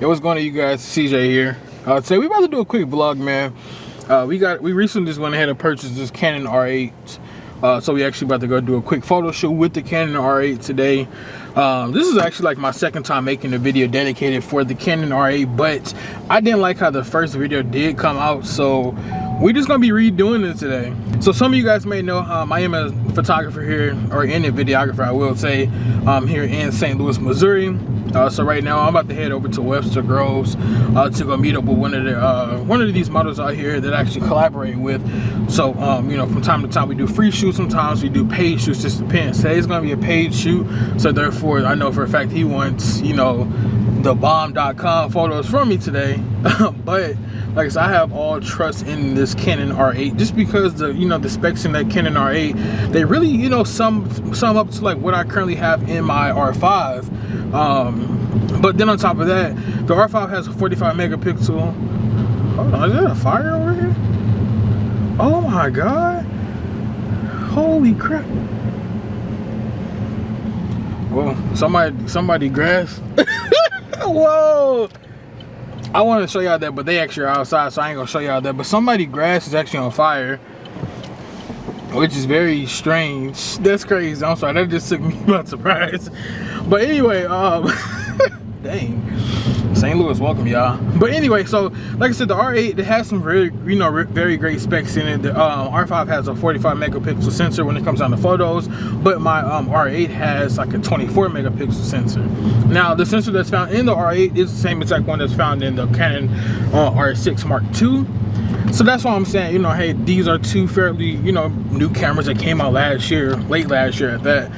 Yo, what's going on, you guys? CJ here. Today we about to do a quick vlog, man. We recently just went ahead and purchased this Canon R8. So we actually about to go do a quick photo shoot with the Canon R8 today. This is actually like my second time making a video dedicated for the Canon R8, but I didn't like how the first video did come out, so we're just gonna be redoing it today. So some of you guys may know I am a photographer here, or in a videographer I will say, here in St. Louis, Missouri. So right now I'm about to head over to Webster Groves to go meet up with one of these models out here that I actually collaborate with. So you know, from time to time we do free shoots, sometimes we do paid shoots, just depends. Today's gonna be a paid shoot, so therefore I know for a fact he wants, you know, the bomb.com photos from me today. But like I said, I have all trust in this Canon R8 just because the specs in that Canon R8, they really, you know, sum up to like what I currently have in my R5. But then on top of that, the R5 has a 45 megapixel. Hold on, is there a fire over here? Oh my god. Holy crap. Well, somebody grass. Whoa. I want to show y'all that, but they actually are outside, so I ain't gonna show y'all that. But somebody's grass is actually on fire, which is very strange. That's crazy. I'm sorry, that just took me by surprise. But anyway, dang, St. Louis, welcome y'all. But anyway, so like I said, the R8, it has some very, you know, very great specs in it. The R5 has a 45 megapixel sensor when it comes down to photos, but my R8 has like a 24 megapixel sensor. Now the sensor that's found in the R8 is the same exact one that's found in the Canon R6 Mark II. So that's why I'm saying, you know, hey, these are two fairly, you know, new cameras that came out last year, late last year at that.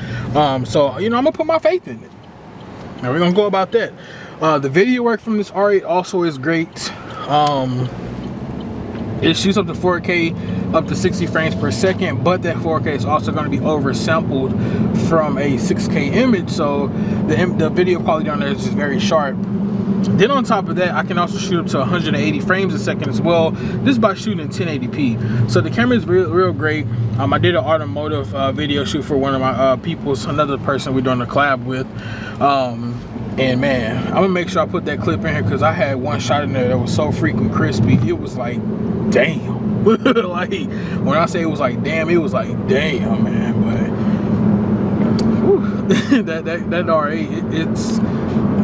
So, you know, I'm gonna put my faith in it. Now we're gonna go about that. The video work from this R8 also is great. It shoots up to 4K, up to 60 frames per second, but that 4K is also going to be oversampled from a 6K image, so the video quality on there is just very sharp. Then on top of that, I can also shoot up to 180 frames a second as well, just by shooting in 1080p. So the camera is real great. I did an automotive video shoot for one of my another person we're doing a collab with. And man, I'm gonna make sure I put that clip in here because I had one shot in there that was so freaking crispy. It was like, damn. Like, when I say it was like, damn, it was like, damn, man. But whew, that R8, it's,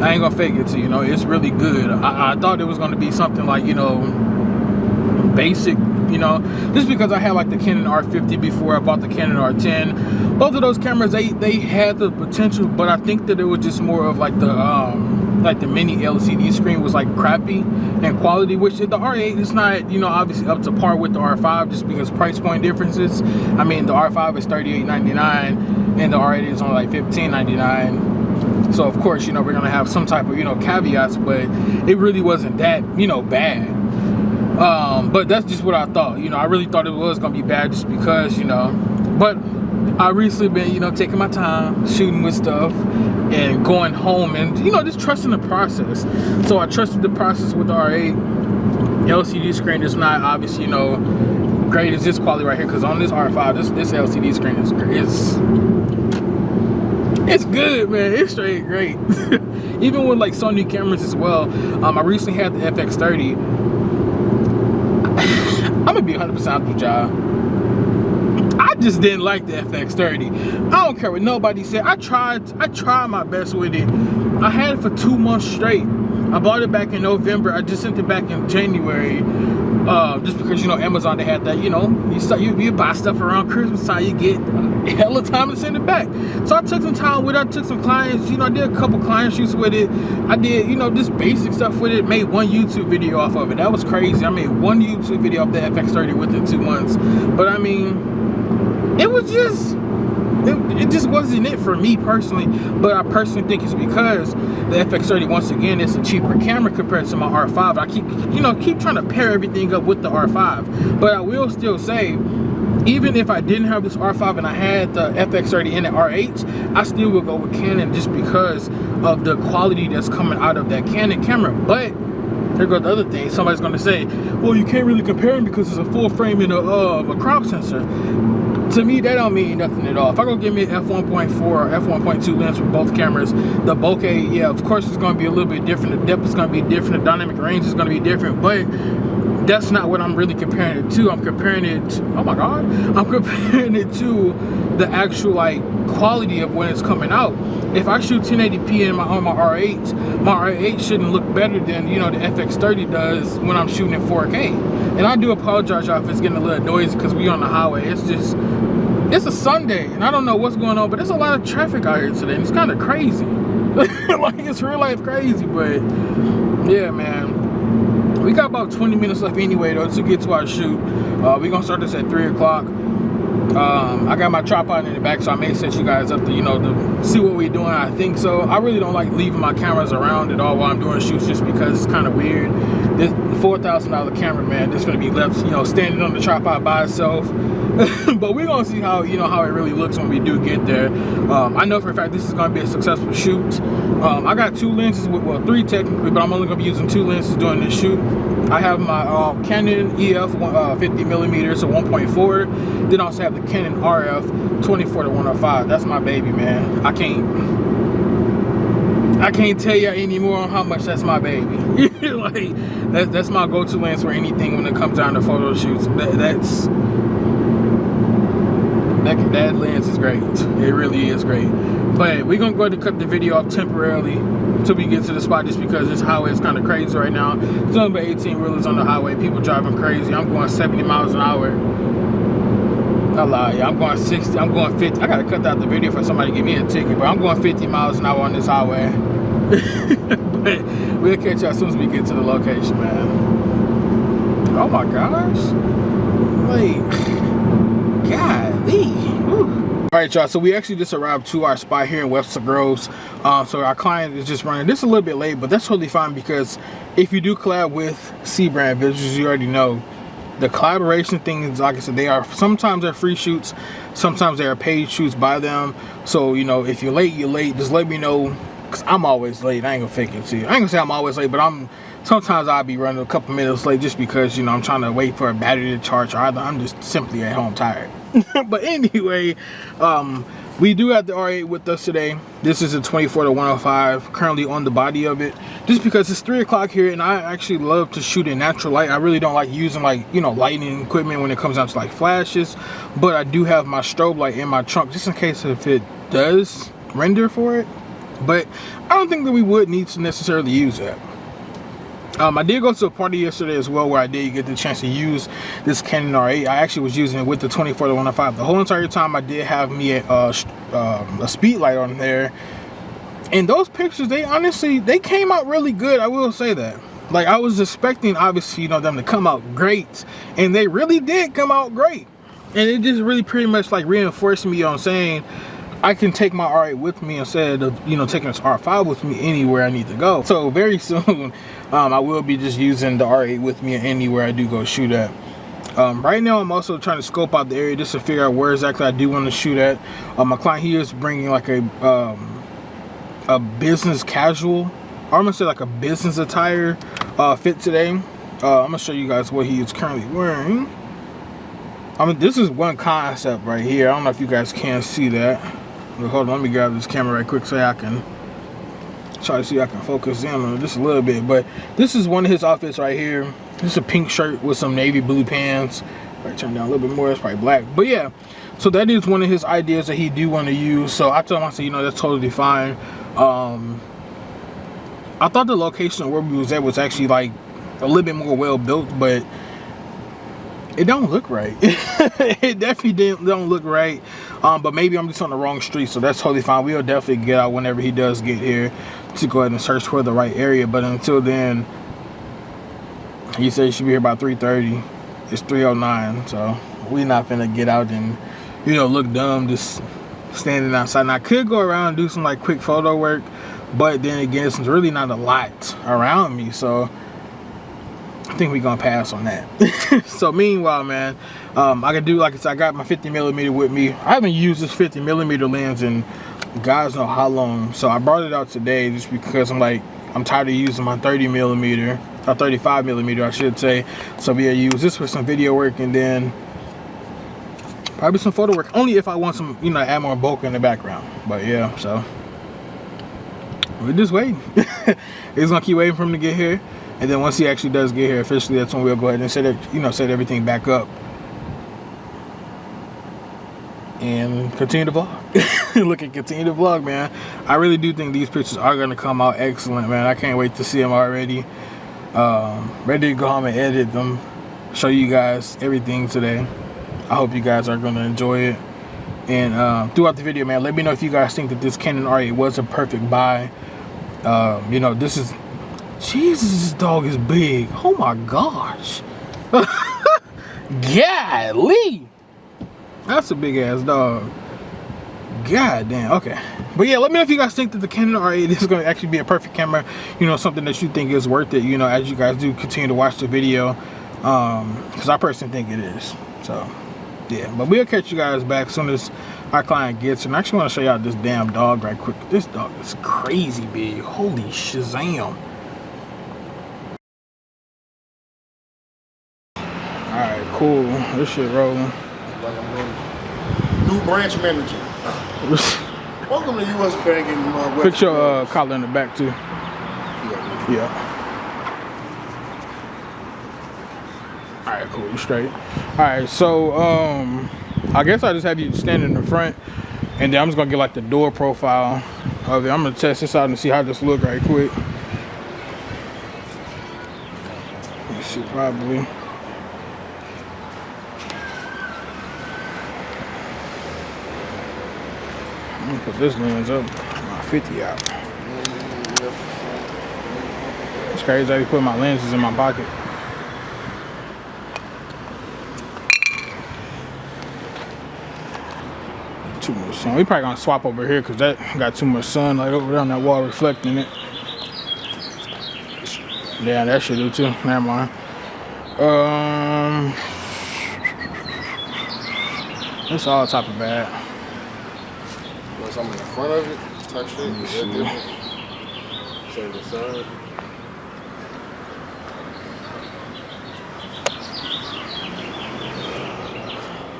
I ain't gonna fake it to you, know, it's really good. I thought it was gonna be something like, you know, basic, you know, just because I had like the Canon R50 before I bought the Canon R10. Both of those cameras, they had the potential, but I think that it was just more of like the mini LCD screen was like crappy in quality, which the R8 is not, you know, obviously up to par with the R5 just because price point differences. I mean, the R5 is $38.99 and the R8 is only like $15.99. So of course, you know, we're gonna have some type of, you know, caveats, but it really wasn't that, you know, bad. But that's just what I thought. You know, I really thought it was gonna be bad just because, you know, but I recently been, you know, taking my time shooting with stuff and going home and, you know, just trusting the process. So I trusted the process with the R8. LCD screen is not obviously, you know, great as this quality right here, because on this R5, this LCD screen is it's good, man. It's straight great. Even with like Sony cameras as well. I recently had the FX30. I'm gonna be 100% with y'all. I just didn't like the FX30. I don't care what nobody said. I tried my best with it. I had it for 2 months straight. I bought it back in November. I just sent it back in January. Just because, you know, Amazon, they had that, you know, you buy stuff around Christmas time, you get hella time to send it back. So I took some time with it. I took some clients, you know, I did a couple client shoots with it. I did, you know, just basic stuff with it. Made one YouTube video off of it. That was crazy. I made one YouTube video off the FX30 within 2 months. But I mean, it was just, it just wasn't it for me personally. But I personally think it's because the FX30, once again, is a cheaper camera compared to my R5. I keep trying to pair everything up with the R5. But I will still say, even if I didn't have this R5 and I had the FX30 in the R8, I still would go with Canon just because of the quality that's coming out of that Canon camera. But here goes the other thing. Somebody's going to say, well, you can't really compare them because it's a full frame and a crop sensor. to me, that don't mean nothing at all. If I go get me an f1.4 or f1.2 lens for both cameras, the bokeh, yeah, of course it's going to be a little bit different. The depth is going to be different. The dynamic range is going to be different. But that's not what I'm really comparing it to. I'm comparing it to, oh my God, I'm comparing it to the actual like quality of when it's coming out. If I shoot 1080p on my R8 shouldn't look better than, you know, the FX30 does when I'm shooting in 4K. And I do apologize, y'all, if it's getting a little noisy because we on the highway. It's just, it's a Sunday and I don't know what's going on, but there's a lot of traffic out here today and it's kind of crazy. Like, it's real life crazy. But yeah, man, we got about 20 minutes left anyway though to get to our shoot. We're gonna start this at 3 o'clock. I got my tripod in the back, so I may set you guys up to, you know, to see what we're doing. I think so. I really don't like leaving my cameras around at all while I'm doing shoots, just because it's kind of weird. This $4,000 camera, man, this gonna be left, you know, standing on the tripod by itself. But we're gonna see how, you know, how it really looks when we do get there. I know for a fact this is gonna be a successful shoot. I got 2 lenses, well 3 technically, but I'm only gonna be using 2 lenses during this shoot. I have my Canon EF 50mm, so 1.4. Then I also have the Canon RF 24-105. That's my baby, man. I can't tell you anymore on how much that's my baby. Like, that's my go-to lens for anything when it comes down to photo shoots. That lens is great. It really is great. But we're gonna go ahead and cut the video off temporarily until we get to the spot, just because this highway is kind of crazy right now. There's only about 18 wheelers on the highway. People driving crazy. I'm going 70 miles an hour. I lie, yeah, I'm going 60, I'm going 50. I gotta cut out the video for somebody to give me a ticket, but I'm going 50 miles an hour on this highway. But we'll catch y'all as soon as we get to the location, man. Oh my gosh. Like, golly. All right, y'all, so we actually just arrived to our spot here in Webster Groves. So our client is just running this a little bit late, but that's totally fine, because if you do collab with C-Brand Visuals, you already know the collaboration things, like I said, they are, sometimes they're free shoots, sometimes they are paid shoots by them. So, you know, if you're late, you're late. Just let me know, because I'm always late. I ain't gonna fake it to you. I ain't gonna say I'm always late, but sometimes I'll be running a couple minutes late just because, you know, I'm trying to wait for a battery to charge, or either I'm just simply at home tired. But anyway, we do have the R8 with us today. This is a 24-105, currently on the body of it, just because it's 3 o'clock here, and I actually love to shoot in natural light. I really don't like using, like, you know, lighting equipment when it comes down to like flashes, but I do have my strobe light in my trunk just in case if it does render for it. But I don't think that we would need to necessarily use that. I did go to a party yesterday as well where I did get the chance to use this Canon R8. I actually was using it with the 24-105. The whole entire time I did have me a speed light on there. And those pictures, they honestly, they came out really good, I will say that. Like, I was expecting, obviously, you know, them to come out great. And they really did come out great. And it just really pretty much like reinforced me on saying I can take my R8 with me instead of, you know, taking this R5 with me anywhere I need to go. So very soon, I will be just using the R8 with me anywhere I do go shoot at. Right now, I'm also trying to scope out the area just to figure out where exactly I do want to shoot at. My client here is bringing like a business casual, or I'm gonna say like a business attire fit today. I'm gonna show you guys what he is currently wearing. I mean, this is one concept right here. I don't know if you guys can see that. But hold on, let me grab this camera right quick so I can try to see if I can focus in on it just a little bit. But this is one of his outfits right here. This is a pink shirt with some navy blue pants. If I turn down a little bit more, it's probably black. But yeah, so that is one of his ideas that he do want to use. So I told him, I said, you know, that's totally fine. I thought the location where we was at was actually like a little bit more well built, but it don't look right. It definitely don't look right. But maybe I'm just on the wrong street, so that's totally fine. We'll definitely get out whenever he does get here to go ahead and search for the right area. But until then, he said he should be here about 3:30. It's 3:09, so we're not finna get out and, you know, look dumb just standing outside. And I could go around and do some like quick photo work, but then again, there's really not a lot around me, so I think we're gonna pass on that. So meanwhile, man, I can do, like I said, I got my 50mm with me. I haven't used this 50mm lens in guys know how long, so I brought it out today just because I'm tired of using my 30mm or 35mm, I should say. So we'll use this for some video work, and then Probably some photo work, only if I want some, you know, add more bulk in the background. But yeah, so we're just waiting. It's gonna keep waiting for him to get here, and then once he actually does get here officially, that's when we'll go ahead and set it, you know, set everything back up and continue to vlog. Look at continue to vlog, man. I really do think these pictures are gonna come out excellent, man. I can't wait to see them already. Ready to go home and edit them, show you guys everything today. I hope you guys are gonna enjoy it. And throughout the video, man, let me know if you guys think that this Canon R8 was a perfect buy. You know, this is, Jesus, this dog is big. Oh my gosh. Golly. That's a big ass dog. God damn. Okay. But yeah, let me know if you guys think that the Canon R8 is going to actually be a perfect camera. You know, something that you think is worth it, you know, as you guys do continue to watch the video. Because I personally think it is. So, yeah. But we'll catch you guys back as soon as our client gets. And I actually want to show y'all this damn dog right quick. This dog is crazy big. Holy shazam. Alright, cool. This shit rolling. New branch manager. Welcome to U.S. Bank and Fix your collar in the back too. Yeah. Alright, cool. You straight. Alright, so I guess I just have you stand in the front, and then I'm just gonna get like the door profile of it. I'm gonna test this out and see how this look right quick. Let's see, probably. I'm gonna put this lens up, my 50 out. It's crazy how you put my lenses in my pocket. Too much sun. We probably gonna swap over here because that got too much sunlight over there on that wall reflecting it. Yeah, that should do too. Never mind. It's all type of bad. Something in the front of it, type shit. Same the side.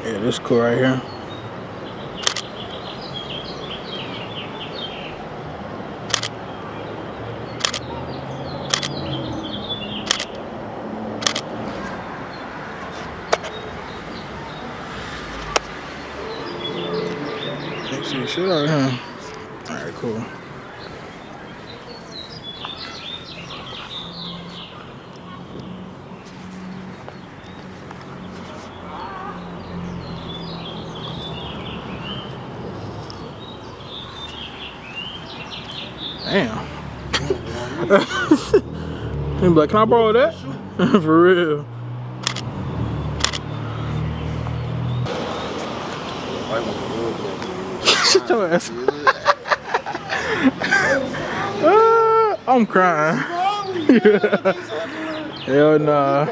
Yeah, this cool right here. See shit out here. Alright, cool. Damn. He'd be like, can I borrow that? For real. Shut your ass. I'm crying. Hell nah.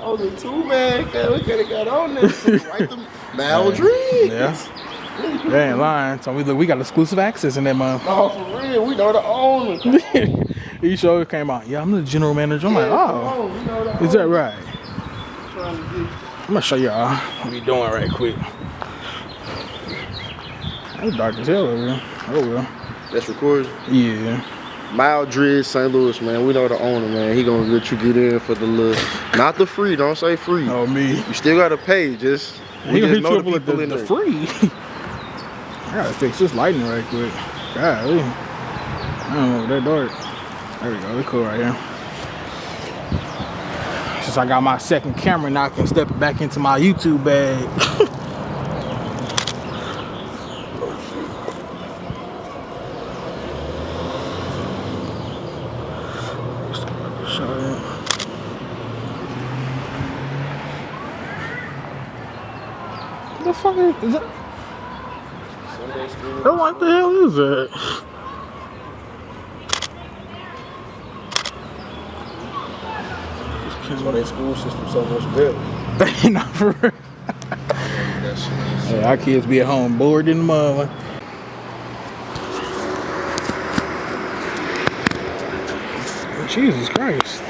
Oh, the two man, we could have got on this. Right them Maldry. Yeah. They ain't lying. So we got exclusive access in that month. Oh, for real, we know the owner. He sure came out. Yeah, I'm the general manager. I'm like, oh, is that right? I'm gonna show y'all what we doing right quick. It's dark as hell over here. Oh well. That's recorded? Yeah. Maldry, St. Louis, man. We know the owner, man. He gonna let you get in for the little, not the free. Don't say free. Oh me. You still gotta pay. Just we just know the people in the there. free. I gotta fix this lighting right quick. Golly. I don't know, that dark. There we go. It's cool right here. Since I got my second camera, now I can step it back into my YouTube bag. What the fuck is that? What the hell is that? That's why their school system so much better. Not for real. Hey, our kids be at home bored in the mud. Jesus Christ.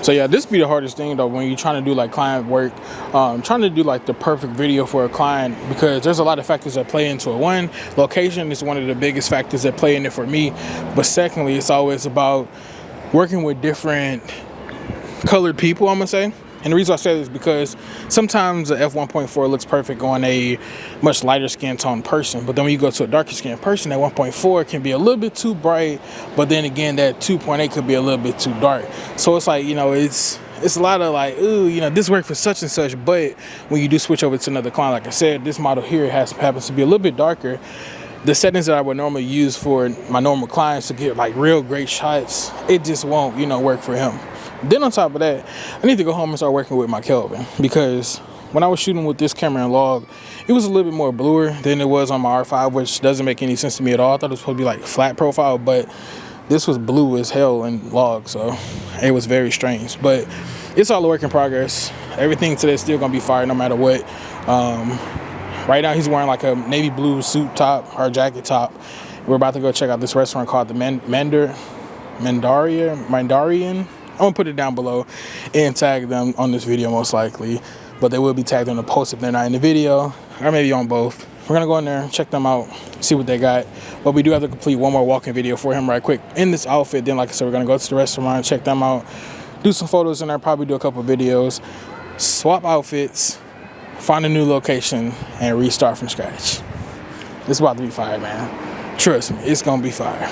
So yeah, this be the hardest thing though when you're trying to do like client work, trying to do like the perfect video for a client, because there's a lot of factors that play into it. One, location is one of the biggest factors that play in it for me, but secondly, it's always about working with different colored people, I'm gonna say. And the reason I say this is because sometimes the f1.4 looks perfect on a much lighter skin tone person, but then when you go to a darker skin person, that 1.4 can be a little bit too bright, but then again that 2.8 could be a little bit too dark. So it's like, you know, it's a lot of like, ooh, you know, this worked for such and such, but when you do switch over to another client, like I said, this model here happens to be a little bit darker. The settings that I would normally use for my normal clients to get like real great shots, it just won't, you know, work for him. Then on top of that, I need to go home and start working with my Kelvin, because when I was shooting with this camera in log, it was a little bit more bluer than it was on my R5, which doesn't make any sense to me at all. I thought it was supposed to be like flat profile, but this was blue as hell in log, so it was very strange. But it's all a work in progress. Everything today is still gonna be fire no matter what. Right now he's wearing like a navy blue suit top or jacket top. We're about to go check out this restaurant called the Mandarian. I'm gonna put it down below and tag them on this video most likely, but they will be tagged on the post if they're not in the video, or maybe on both. We're gonna go in there, check them out, see what they got. But we do have to complete one more walking video for him right quick in this outfit. Then like I said, we're gonna go to the restaurant, check them out, do some photos in there, probably do a couple videos, swap outfits, find a new location, and restart from scratch. It's about to be fire, man. Trust me, it's gonna be fire.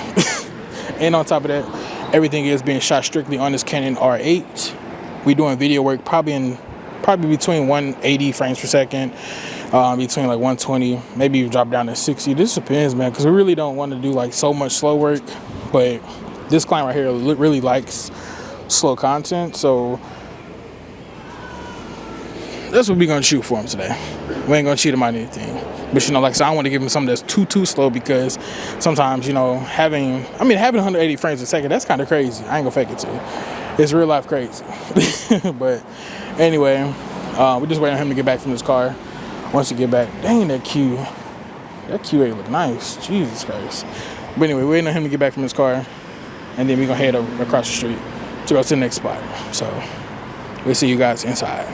And on top of that, everything is being shot strictly on this Canon R8. We're doing video work probably between 180 frames per second, between like 120, maybe you drop down to 60. This depends, man, because we really don't want to do like so much slow work, but this client right here really likes slow content, so that's what we're gonna shoot for him today. We ain't gonna cheat him on anything. But you know, like I said, I don't want to give him something that's too slow, because sometimes, you know, having 180 frames a second, that's kind of crazy. I ain't gonna fake it to you. It's real life crazy. But anyway, we're just waiting on him to get back from his car. Once he get back, dang, that Q8 look nice. Jesus Christ. But anyway, we're waiting on him to get back from his car, and then we're gonna head over across the street to go to the next spot. So we'll see you guys inside.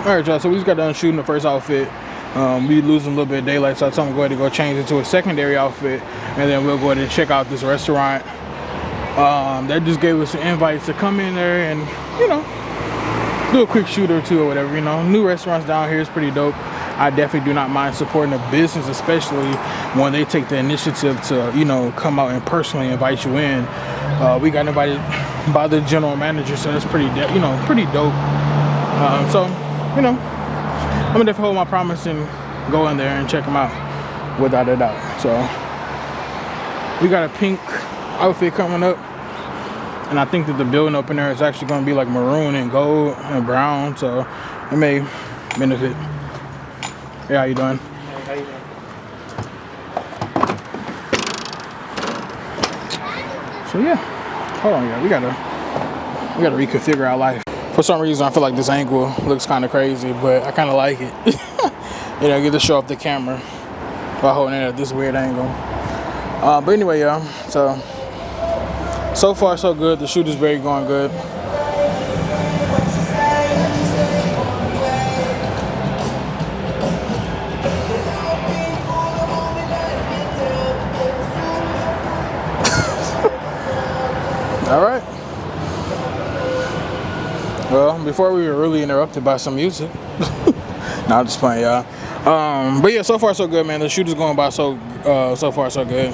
Alright, y'all, so we just got done shooting the first outfit. We losing a little bit of daylight, so I told him to go ahead and go change into a secondary outfit, and then we'll go ahead and check out this restaurant. They just gave us an invite to come in there and, you know, do a quick shoot or two or whatever, you know. New restaurants down here is pretty dope. I definitely do not mind supporting a business, especially when they take the initiative to, you know, come out and personally invite you in. We got invited by the general manager, so that's pretty dope. So, you know, I'm gonna definitely hold my promise and go in there and check them out without a doubt. So we got a pink outfit coming up, and I think that the building up in there is actually gonna be like maroon and gold and brown, so it may benefit. Hey, how you doing? Hey, how you doing? So yeah, hold on, yeah, we gotta reconfigure our life. For some reason, I feel like this angle looks kind of crazy, but I kind of like it. You know, get to show off the camera while holding it at this weird angle. But anyway, y'all, so far so good. The shoot is going good. All right. Well, before we were really interrupted by some music. No, I'm just playing, y'all. But yeah, so far so good, man. The shoot is going by so far so good.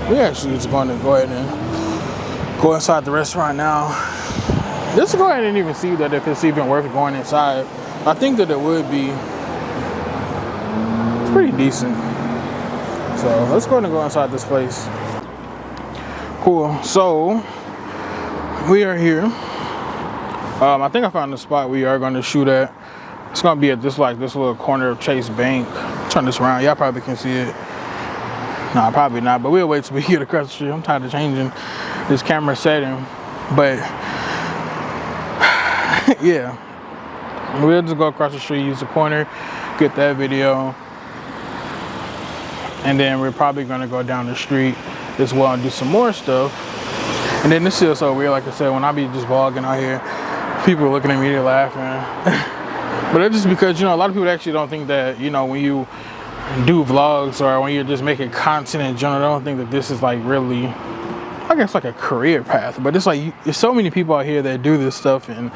We actually just going to go ahead and go inside the restaurant now. Just to go ahead and even see that if it's even worth going inside. I think that it would be. It's pretty decent. So let's go ahead and go inside this place. Cool. So we are here. I think I found the spot we are going to shoot at. It's going to be at this little corner of Chase Bank. Turn this around. Y'all probably can see it. Nah, probably not. But we'll wait till we get across the street. I'm tired of changing this camera setting. But yeah, we'll just go across the street, use the corner, get that video, and then we're probably gonna go down the street as well and do some more stuff. And then this feels so weird, like I said, when I be just vlogging out here, people are looking at me, they're laughing. But it's just because, you know, a lot of people actually don't think that, you know, when you do vlogs or when you're just making content in general, I don't think that this is like really, I guess, like a career path. But it's like, there's so many people out here that do this stuff, and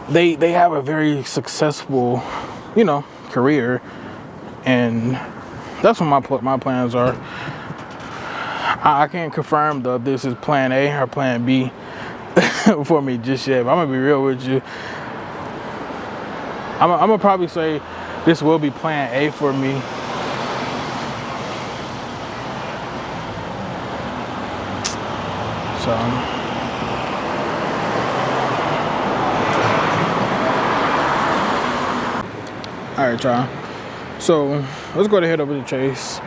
they have a very successful, you know, career. And that's what my plans are. I can't confirm though if this is plan A or plan B for me just yet, but I'm gonna be real with you. I'm gonna probably say this will be plan A for me. So all right, y'all. So let's go ahead and head over to Chase.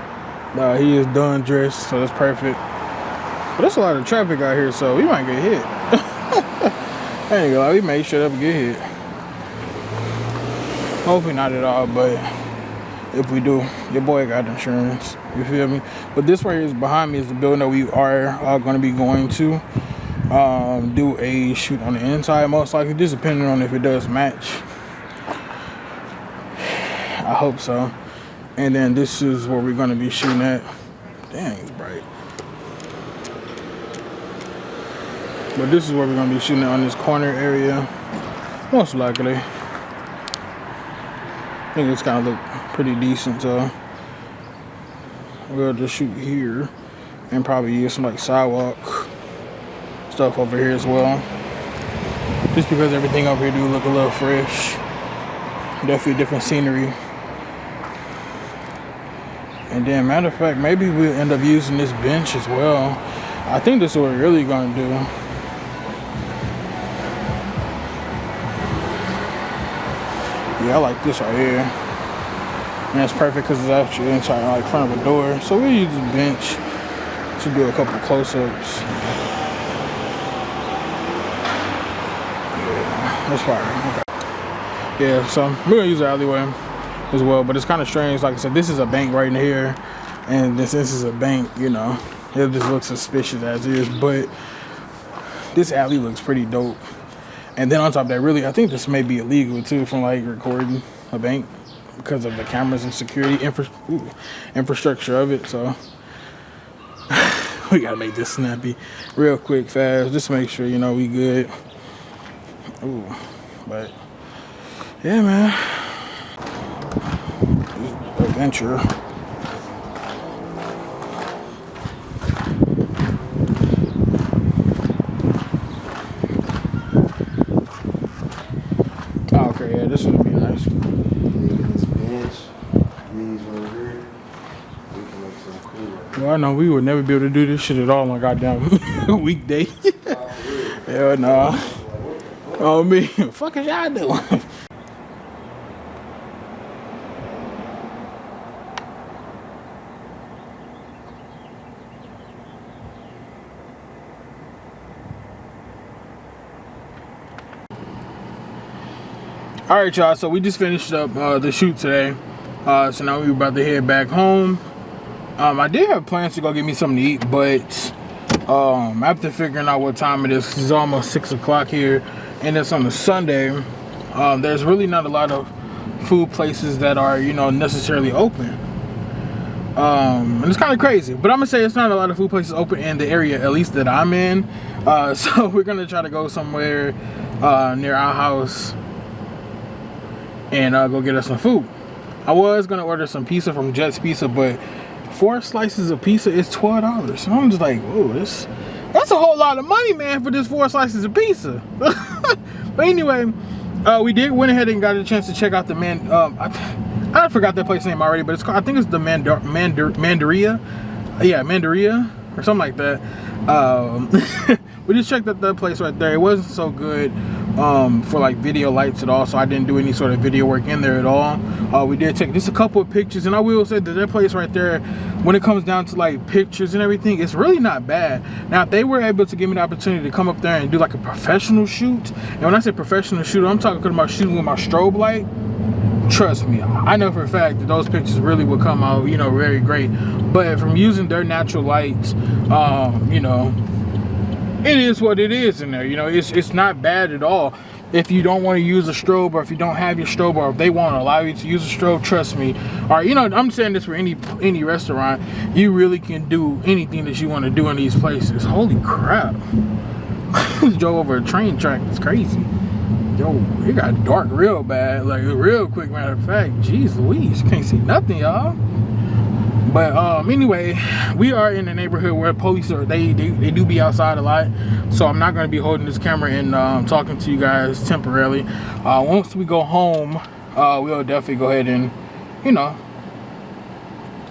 He is done dressed, so that's perfect. But there's a lot of traffic out here, so we might get hit. I ain't gonna lie, we may shut up and get hit. Hopefully not at all, but if we do, your boy got insurance. You feel me? But this right here is behind me is the building that we are going to be going to do a shoot on the inside, most likely, just depending on if it does match. I hope so. And then this is where we're going to be shooting at. Dang, it's bright. But this is where we're going to be shooting at, on this corner area. Most likely. I think it's going to look pretty decent, so we'll just shoot here and probably use some like sidewalk stuff over here as well. Just because everything over here do look a little fresh. Definitely different scenery. And then, matter of fact, maybe we'll end up using this bench as well. I think this is what we're really gonna do. Yeah, I like this right here. And it's perfect because it's actually inside, like front of a door. So we'll use this bench to do a couple close-ups. Yeah, that's fine. Okay. Yeah, so we're gonna use the alleyway as well, but it's kind of strange. Like I said, this is a bank right in here, and this is a bank, you know, it just looks suspicious as is, but this alley looks pretty dope. And then on top of that, really, I think this may be illegal too, from like recording a bank because of the cameras and security infrastructure of it. So we gotta make this snappy real quick, fast, just to make sure, you know, we good. Ooh, but yeah, man. Adventure. Oh, okay, yeah, this would be nice. This bench, these over here, we can make some cool. Well, I know we would never be able to do this shit at all on a goddamn weekday. Hell no. Oh, me. What the fuck is y'all doing? All right, y'all, so we just finished up the shoot today. So now we're about to head back home. I did have plans to go get me something to eat, but after figuring out what time it is, 'cause it's almost 6 o'clock here, and it's on a Sunday, there's really not a lot of food places that are, you know, necessarily open. And it's kind of crazy, but I'm gonna say it's not a lot of food places open in the area, at least that I'm in. So we're gonna try to go somewhere near our house and go get us some food. I was gonna order some pizza from Jet's Pizza, but 4 slices of pizza is $12. And I'm just like, whoa, that's a whole lot of money, man, for just 4 slices of pizza. But anyway, We did went ahead and got a chance to check out the I forgot that place name already, but it's called, I think it's the Mandaria. Yeah, Mandaria or something like that. We just checked out that place right there. It wasn't so good for like video lights at all, so I didn't do any sort of video work in there at all. We did take just a couple of pictures, and I will say that place right there, when it comes down to like pictures and everything, it's really not bad. Now, if they were able to give me the opportunity to come up there and do like a professional shoot, and when I say professional shoot, I'm talking about shooting with my strobe light. Trust me, I know for a fact that those pictures really would come out, you know, very great. But from using their natural lights, you know, it is what it is in there. You know, it's not bad at all. If you don't want to use a strobe, or if you don't have your strobe, or if they won't allow you to use a strobe, trust me. Or, you know, I'm saying this for any restaurant, you really can do anything that you want to do in these places. Holy crap. Just drove over a train track. It's crazy. Yo, it got dark real bad, like real quick, matter of fact. Jeez Louise, can't see nothing, y'all. But anyway, we are in a neighborhood where police are, they do be outside a lot, so I'm not going to be holding this camera and talking to you guys temporarily. Once we go home, we'll definitely go ahead and, you know,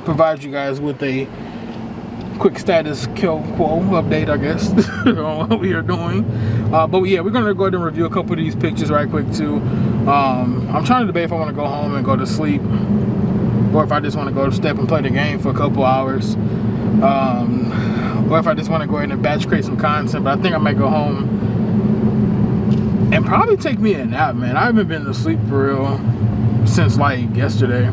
provide you guys with a quick status quo update, I guess, on what we are doing. But yeah, we're gonna go ahead and review a couple of these pictures right quick too. I'm trying to debate if I want to go home and go to sleep, or if I just want to go to step and play the game for a couple hours, or if I just want to go ahead and batch create some content. But I think I might go home and probably take me a nap, man. I haven't been to sleep for real since like yesterday.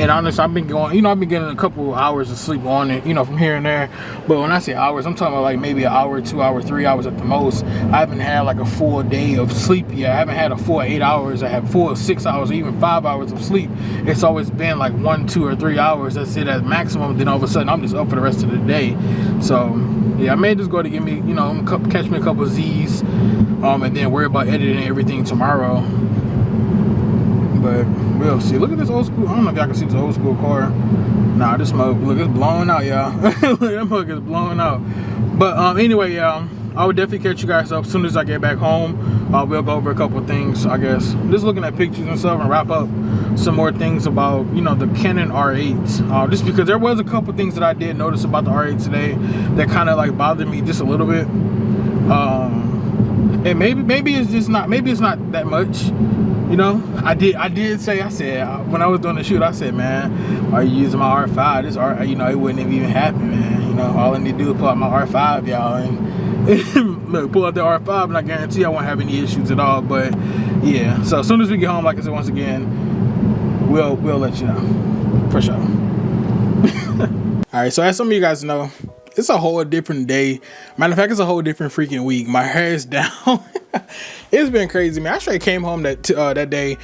And honestly, I've been going, you know, I've been getting a couple hours of sleep on it, you know, from here and there. But when I say hours, I'm talking about like maybe an hour, 2 hours, 3 hours at the most. I haven't had like a full day of sleep yet. I haven't had a full 8 hours. I have full 6 hours, or even 5 hours of sleep. It's always been like 1, 2, or 3 hours. That's it at maximum. Then all of a sudden, I'm just up for the rest of the day. So yeah, I may just go to give me, you know, catch me a couple of Z's, and then worry about editing everything tomorrow. But we'll see. Look at this old school. I don't know if y'all can see this old school car. Nah, this mug, look, it's blowing out, y'all. Look, that mug is blowing out. But anyway, y'all, I would definitely catch you guys up as soon as I get back home. We'll go over a couple of things, I guess. Just looking at pictures and stuff, and wrap up some more things about, you know, the Canon R8. Just because there was a couple things that I did notice about the R8 today that kind of like bothered me just a little bit. And maybe it's just not, maybe it's not that much. You know, I said when I was doing the shoot, I said, man, are you using my R5? This R, you know, it wouldn't have even happen, man. You know, all I need to do is pull out my R5, y'all, and look, pull out the R5, and I guarantee I won't have any issues at all. But yeah, so as soon as we get home, like I said, once again, we'll let you know for sure. All right, so as some of you guys know, it's a whole different day. Matter of fact, it's a whole different freaking week. My hair is down. It's been crazy, man. I straight came home that day,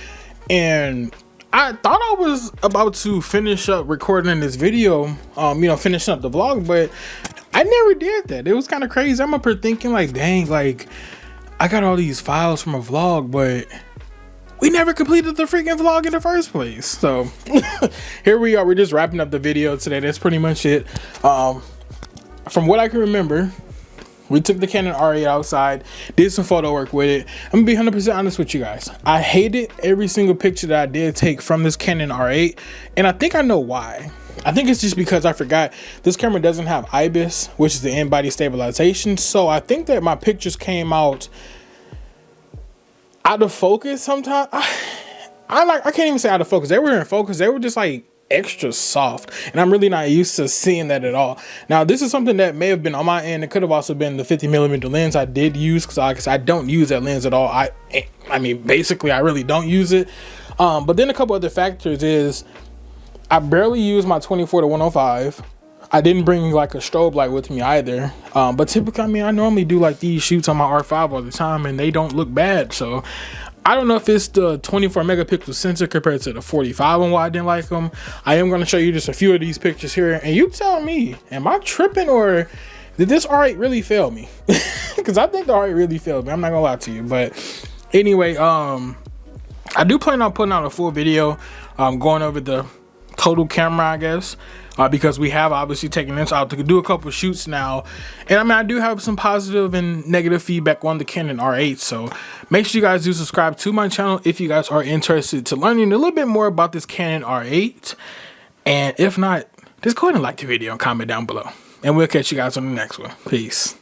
and I thought I was about to finish up recording this video, you know, finishing up the vlog, but I never did that. It was kind of crazy. I'm up here thinking like, dang, like I got all these files from a vlog, but we never completed the freaking vlog in the first place. So here we are. We're just wrapping up the video today. That's pretty much it. From what I can remember, we took the Canon R8 outside, did some photo work with it. I'm gonna be 100% honest with you guys. I hated every single picture that I did take from this Canon R8, and I think I know why. I think it's just because I forgot this camera doesn't have IBIS, which is the in-body stabilization. So I think that my pictures came out of focus sometimes. I can't even say out of focus. They were in focus. They were just like extra soft, and I'm really not used to seeing that at all. Now, this is something that may have been on my end. It could have also been the 50mm lens I did use, because I don't use that lens at all. I mean, basically, I really don't use it. But then a couple other factors is I barely use my 24-105. I didn't bring like a strobe light with me either. But typically, I mean, I normally do like these shoots on my R5 all the time, and they don't look bad. So I don't know if it's the 24 megapixel sensor compared to the 45 and why I didn't like them. I am going to show you just a few of these pictures here, and you tell me, am I tripping, or did this R8 really fail me? Because I think the R8 really failed me. I'm not gonna lie to you. But anyway, I do plan on putting out a full video going over the total camera, I guess, because we have obviously taken this out to do a couple shoots now. And I mean, I do have some positive and negative feedback on the Canon R8, so make sure you guys do subscribe to my channel if you guys are interested to learning a little bit more about this Canon R8. And if not, just go ahead and like the video and comment down below, and we'll catch you guys on the next one. Peace.